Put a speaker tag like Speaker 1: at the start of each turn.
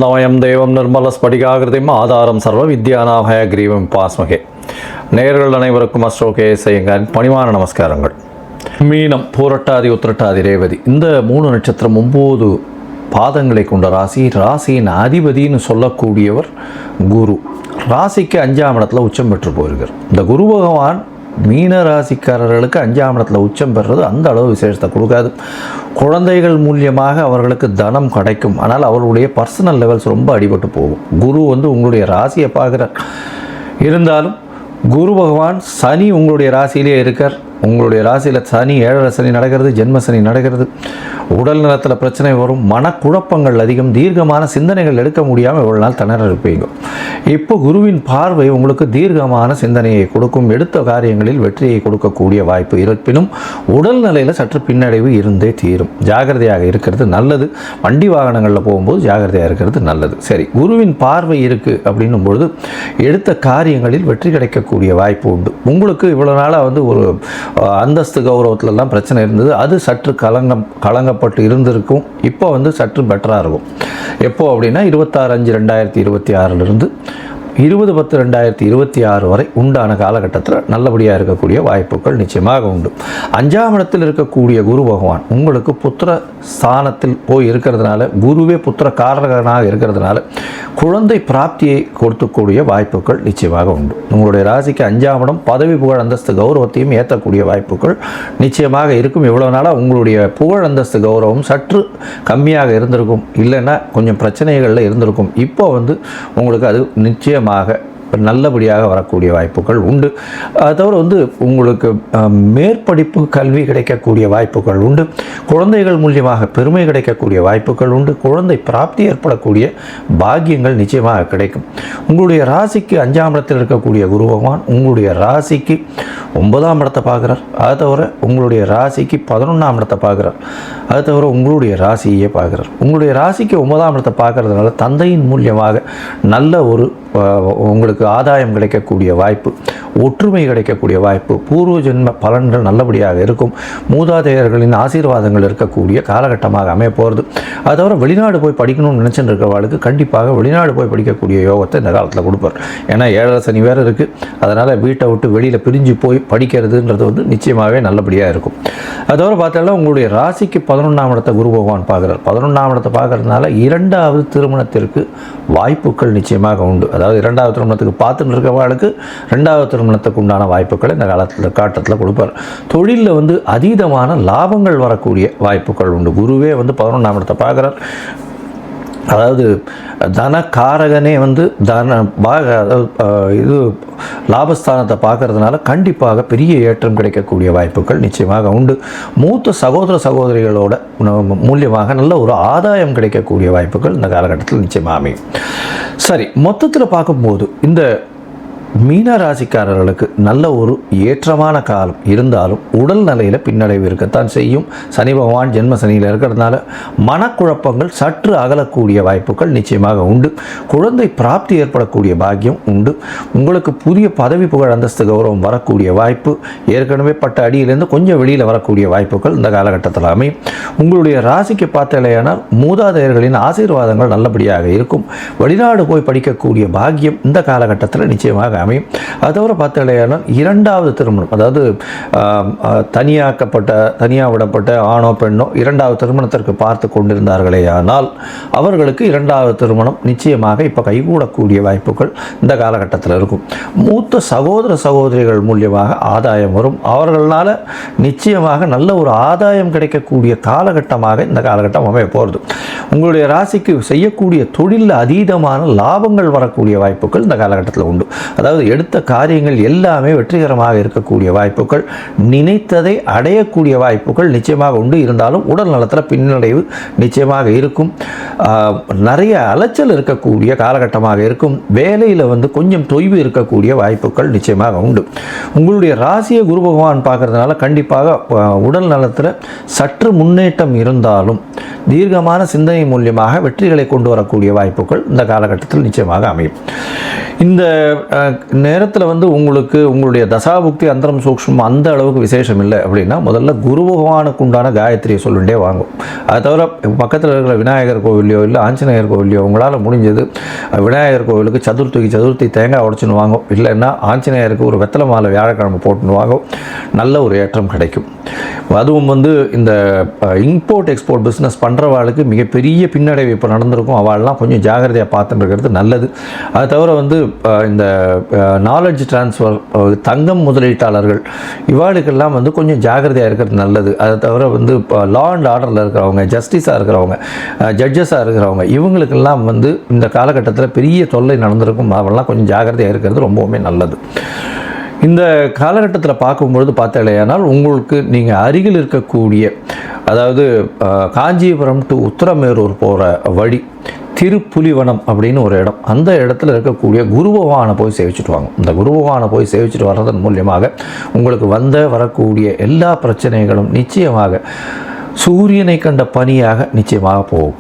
Speaker 1: ஆனந்தமயம் தேவம் நிர்மலஸ்படிகாகிருதிம் ஆதாரம் சர்வ வித்யானாபய கிரீவம் பாஸ்மகே. நேயர்கள் அனைவருக்கும் அஸ்ட்ரோகே செய்யுங்கள் பணிவான நமஸ்காரங்கள். மீனம், பூரட்டாதி, உத்திரட்டாதி, ரேவதி இந்த 3 நட்சத்திரம் 9 பாதங்களை கொண்ட ராசி. ராசியின் அதிபதினு சொல்லக்கூடியவர் குரு. ராசிக்கு 5ஆம் இடத்துல உச்சம் பெற்று போயிருக்கார். இந்த குரு பகவான் மீன ராசிக்காரர்களுக்கு 5ஆம் இடத்துல உச்சம் பெறுறது அந்த அளவு விசேஷத்தை கொடுக்காது. குழந்தைகள் மூலியமாக அவர்களுக்கு தனம் கிடைக்கும். ஆனால் அவர்களுடைய பர்சனல் லெவல்ஸ் ரொம்ப அடிபட்டு போகும். குரு உங்களுடைய ராசியை பார்க்குறார். இருந்தாலும் குரு பகவான் சனி உங்களுடைய ராசியிலே இருக்கார். உங்களுடைய ராசியில் சனி 7 சனி நடக்கிறது, ஜென்ம சனி நடக்கிறது. உடல் நலத்தில் பிரச்சனை வரும், மனக்குழப்பங்கள் அதிகம், தீர்க்கமான சிந்தனைகள் எடுக்க முடியாமல் இவ்வளோ நாள் திணற இருப்பீங்க. இப்போ குருவின் பார்வை உங்களுக்கு தீர்க்கமான சிந்தனையை கொடுக்கும். எடுத்த காரியங்களில் வெற்றியை கொடுக்கக்கூடிய வாய்ப்பு இருப்பினும் உடல் நிலையில் சற்று பின்னடைவு இருந்தே தீரும். ஜாகிரதையாக இருக்கிறது நல்லது. வண்டி வாகனங்களில் போகும்போது ஜாகிரதையாக இருக்கிறது நல்லது. சரி, குருவின் பார்வை இருக்குது அப்படின்னும் பொழுது எடுத்த காரியங்களில் வெற்றி கிடைக்கக்கூடிய வாய்ப்பு உண்டு. உங்களுக்கு இவ்வளோ நாளாக ஒரு அந்தஸ்து கௌரவத்திலலாம் பிரச்சனை இருந்தது. அது சற்று கலங்கப்பட்டு இருந்திருக்கும். இப்போ சற்று பெட்டராக இருக்கும். எப்போ அப்படின்னா 26/5/2026 20/10/2026 வரை உண்டான காலகட்டத்தில் நல்லபடியாக இருக்கக்கூடிய வாய்ப்புகள் நிச்சயமாக உண்டு. 5ஆம் இடத்தில் இருக்கக்கூடிய குரு பகவான் உங்களுக்கு புத்திர ஸ்தானத்தில் போய் இருக்கிறதுனால, குருவே புத்திர காரகனாக இருக்கிறதுனால குழந்தை பிராப்தியை கொடுக்கக்கூடிய வாய்ப்புகள் நிச்சயமாக உண்டு. உங்களுடைய ராசிக்கு 5ஆம் இடம் பதவி, புகழ், அந்தஸ்து, கௌரவத்தையும் ஏற்றக்கூடிய வாய்ப்புகள் நிச்சயமாக இருக்கும். இவ்வளோ நாளாக உங்களுடைய புகழ், அந்தஸ்து, கௌரவம் சற்று கம்மியாக இருந்திருக்கும். இல்லைன்னா கொஞ்சம் பிரச்சனைகளில் இருந்திருக்கும். இப்போ உங்களுக்கு அது நிச்சயமாக நல்லபடியாக வரக்கூடிய வாய்ப்புகள் உண்டு. அது தவிர உங்களுக்கு மேற்படிப்பு கல்வி கிடைக்கக்கூடிய வாய்ப்புகள் உண்டு. குழந்தைகள் மூலியமாக பெருமை கிடைக்கக்கூடிய வாய்ப்புகள் உண்டு. குழந்தை பிராப்தி ஏற்படக்கூடிய பாக்கியங்கள் நிச்சயமாக கிடைக்கும். உங்களுடைய ராசிக்கு 5ஆம் இடத்தில் இருக்கக்கூடிய குரு பகவான் உங்களுடைய ராசிக்கு 9ஆம் இடத்தை பார்க்குறார். அது தவிர உங்களுடைய ராசிக்கு 11ஆம் இடத்தை பார்க்குறார். அது தவிர உங்களுடைய ராசியே பார்க்குறார். உங்களுடைய ராசிக்கு 9ஆம் இடத்தை பார்க்கறதுனால தந்தையின் மூலியமாக நல்ல உங்களுக்கு ஆதாயம் கிடைக்கக்கூடிய வாய்ப்பு, ஒற்றுமை கிடைக்கக்கூடிய வாய்ப்பு, பூர்வ ஜென்ம பலன்கள் நல்லபடியாக இருக்கும். மூதாதையர்களின் ஆசீர்வாதங்கள் இருக்கக்கூடிய காலகட்டமாக அமைய போகிறது. அது தவிர வெளிநாடு போய் படிக்கணும்னு நினச்சிட்டு இருக்கிறவர்களுக்கு கண்டிப்பாக வெளிநாடு போய் படிக்கக்கூடிய யோகத்தை இந்த காலத்தில் கொடுப்பார். ஏன்னா 7 சனி வேறு இருக்குது. அதனால் வீட்டை விட்டு வெளியில் பிரிஞ்சு போய் படிக்கிறதுன்றது நிச்சயமாகவே நல்லபடியாக இருக்கும். அது தவிர பார்த்தாலும் உங்களுடைய ராசிக்கு 11ஆம் இடத்தை குரு பகவான் பார்க்குறார். 11ஆம் இடத்தை பார்க்கறதுனால 2வது திருமணத்திற்கு வாய்ப்புகள் நிச்சயமாக உண்டு. அதாவது 2வது திருமணத்துக்கு பார்த்துட்டு இருக்கிறவர்களுக்கு 2வது திருமணத்துக்கு உண்டான வாய்ப்புகளை இந்த காலத்தில் கொடுப்பார். தொழிலில் அதீதமான லாபங்கள் வரக்கூடிய வாய்ப்புகள் உண்டு. குருவே 11ஆம் இடத்தை பார்க்குறார். அதாவது தனக்காரகனே இது லாபஸ்தானத்தை பார்க்கறதுனால கண்டிப்பாக பெரிய ஏற்றம் கிடைக்கக்கூடிய வாய்ப்புகள் நிச்சயமாக உண்டு. மூத்த சகோதர சகோதரிகளோட மூலியமாக நல்ல ஒரு ஆதாயம் கிடைக்கக்கூடிய வாய்ப்புகள் இந்த காலகட்டத்தில் நிச்சயமாக அமையும். சரி, மொத்தத்தில் பார்க்கும்போது இந்த மீன ராசிக்காரர்களுக்கு நல்ல ஒரு ஏற்றமான காலம் இருந்தாலும் உடல் நிலையில் பின்னடைவு இருக்கத்தான் செய்யும். சனி பகவான் ஜென்ம சனியில் இருக்கிறதுனால மனக்குழப்பங்கள் சற்று அகலக்கூடிய வாய்ப்புகள் நிச்சயமாக உண்டு. குழந்தை பிராப்தி ஏற்படக்கூடிய பாக்கியம் உண்டு. உங்களுக்கு புதிய பதவி, புகழ், அந்தஸ்து, கௌரவம் வரக்கூடிய வாய்ப்பு, ஏற்கனவே பட்ட அடியிலேருந்து கொஞ்சம் வெளியில் வரக்கூடிய வாய்ப்புகள் இந்த காலகட்டத்தில் அமையும். உங்களுடைய ராசிக்கு பார்த்தாலேயானால் மூதாதையர்களின் ஆசீர்வாதங்கள் நல்லபடியாக இருக்கும். வெளிநாடு போய் படிக்கக்கூடிய பாக்கியம் இந்த காலகட்டத்தில் நிச்சயமாக அமையும். அது தவிர பார்த்தாலேயானால் 2வது திருமணம், அதாவது தனியாக விடப்பட்ட ஆணோ பெண்ணோ 2வது திருமணத்திற்கு பார்த்து கொண்டிருந்தார்களே ஆனால் அவர்களுக்கு 2வது திருமணம் நிச்சயமாக இப்போ கைகூடக்கூடிய வாய்ப்புகள் இந்த காலகட்டத்தில் இருக்கும். மூத்த சகோதர சகோதரிகள் மூலியமாக ஆதாயம் வரும். அவர்களால் நிச்சயமாக நல்ல ஒரு ஆதாயம் கிடைக்கக்கூடிய காலகட்டமாக இந்த காலகட்டம் அமைய போகிறது. உங்களுடைய ராசிக்கு செய்யக்கூடிய தொழிலில் அதீதமான லாபங்கள் வரக்கூடிய வாய்ப்புகள் இந்த காலகட்டத்தில் உண்டு. அதாவது எடுத்த காரியங்கள் எல்லாமே வெற்றிகரமாக இருக்கக்கூடிய வாய்ப்புகள், நினைத்ததை அடையக்கூடிய வாய்ப்புகள் நிச்சயமாக உண்டு. இருந்தாலும் உடல் நலத்தில் பின்னடைவு நிச்சயமாக இருக்கும். நிறைய அலைச்சல் இருக்கக்கூடிய காலகட்டமாக இருக்கும். வேலையில் கொஞ்சம் தொய்வு இருக்கக்கூடிய வாய்ப்புகள் நிச்சயமாக உண்டு. உங்களுடைய ராசியை குரு பகவான் பார்க்கறதுனால கண்டிப்பாக உடல் நலத்தில் சற்று முன்னேற்றம் இருந்தாலும் தீர்க்கமான சிந்தனை மூலியமாக வெற்றிகளை கொண்டு வரக்கூடிய வாய்ப்புகள் இந்த காலகட்டத்தில் நிச்சயமாக அமையும். இந்த நேரத்தில் வந்து உங்களுக்கு உங்களுடைய தசாபுக்தி அந்தரம் சூக்ஷ்மம் அந்த அளவுக்கு விசேஷம் இல்லை அப்படின்னா முதல்ல குரு பகவானுக்கு உண்டான காயத்ரியை சொல்லிகிட்டே வாங்கும். அதை தவிர பக்கத்தில் இருக்கிற விநாயகர் கோவிலையோ இல்லை ஆஞ்சநேயர் கோவிலையோ உங்களால் முடிஞ்சது விநாயகர் கோவிலுக்கு சதுர்த்தி தேங்காய் உடைச்சுன்னு வாங்கும், இல்லைன்னா ஆஞ்சநேயருக்கு ஒரு வெத்தலை மாலை வியாழக்கிழமை போட்டுன்னு வாங்கும், நல்ல ஒரு ஏற்றம் கிடைக்கும். அதுவும் வந்து இந்த இம்போர்ட் எக்ஸ்போர்ட் பிஸ்னஸ் பண்ணுறவாளுக்கு மிகப்பெரிய பின்னடைவு இப்போ நடந்திருக்கும். அவள்லாம் கொஞ்சம் ஜாகிரதையாக பார்த்துட்டு இருக்கிறது நல்லது. அது தவிர வந்து இந்த நாலேஜ் டிரான்ஸ்ஃபர், தங்கம் முதலீட்டாளர்கள் இவாளுக்கெல்லாம் வந்து கொஞ்சம் ஜாகிரதையாக இருக்கிறது நல்லது. அதை தவிர வந்து லா அண்ட் ஆர்டரில் இருக்கிறவங்க, ஜஸ்டிஸாக இருக்கிறவங்க, ஜட்ஜஸாக இருக்கிறவங்க இவங்களுக்கெல்லாம் வந்து இந்த காலகட்டத்தில் பெரிய தொல்லை நடந்திருக்கும். அவெல்லாம் கொஞ்சம் ஜாகிரதையாக இருக்கிறது ரொம்பவுமே நல்லது. இந்த காலகட்டத்தில் பார்க்கும்பொழுது பார்த்தாலேயானால் உங்களுக்கு நீங்கள் அருகில் இருக்கக்கூடிய, அதாவது காஞ்சிபுரம் டு உத்தரமேரூர் போகிற வழி திருப்புலிவனம் அப்படின்னு ஒரு இடம், அந்த இடத்துல இருக்கக்கூடிய குரு பகவானை போய் சேவிச்சுட்டு வாங்க. இந்த குரு பகவானை போய் சேவிச்சுட்டு வர்றதன் மூலியமாக உங்களுக்கு வரக்கூடிய எல்லா பிரச்சனைகளும் நிச்சயமாக சூரியனை கண்ட பனியாக நிச்சயமாக போகும்.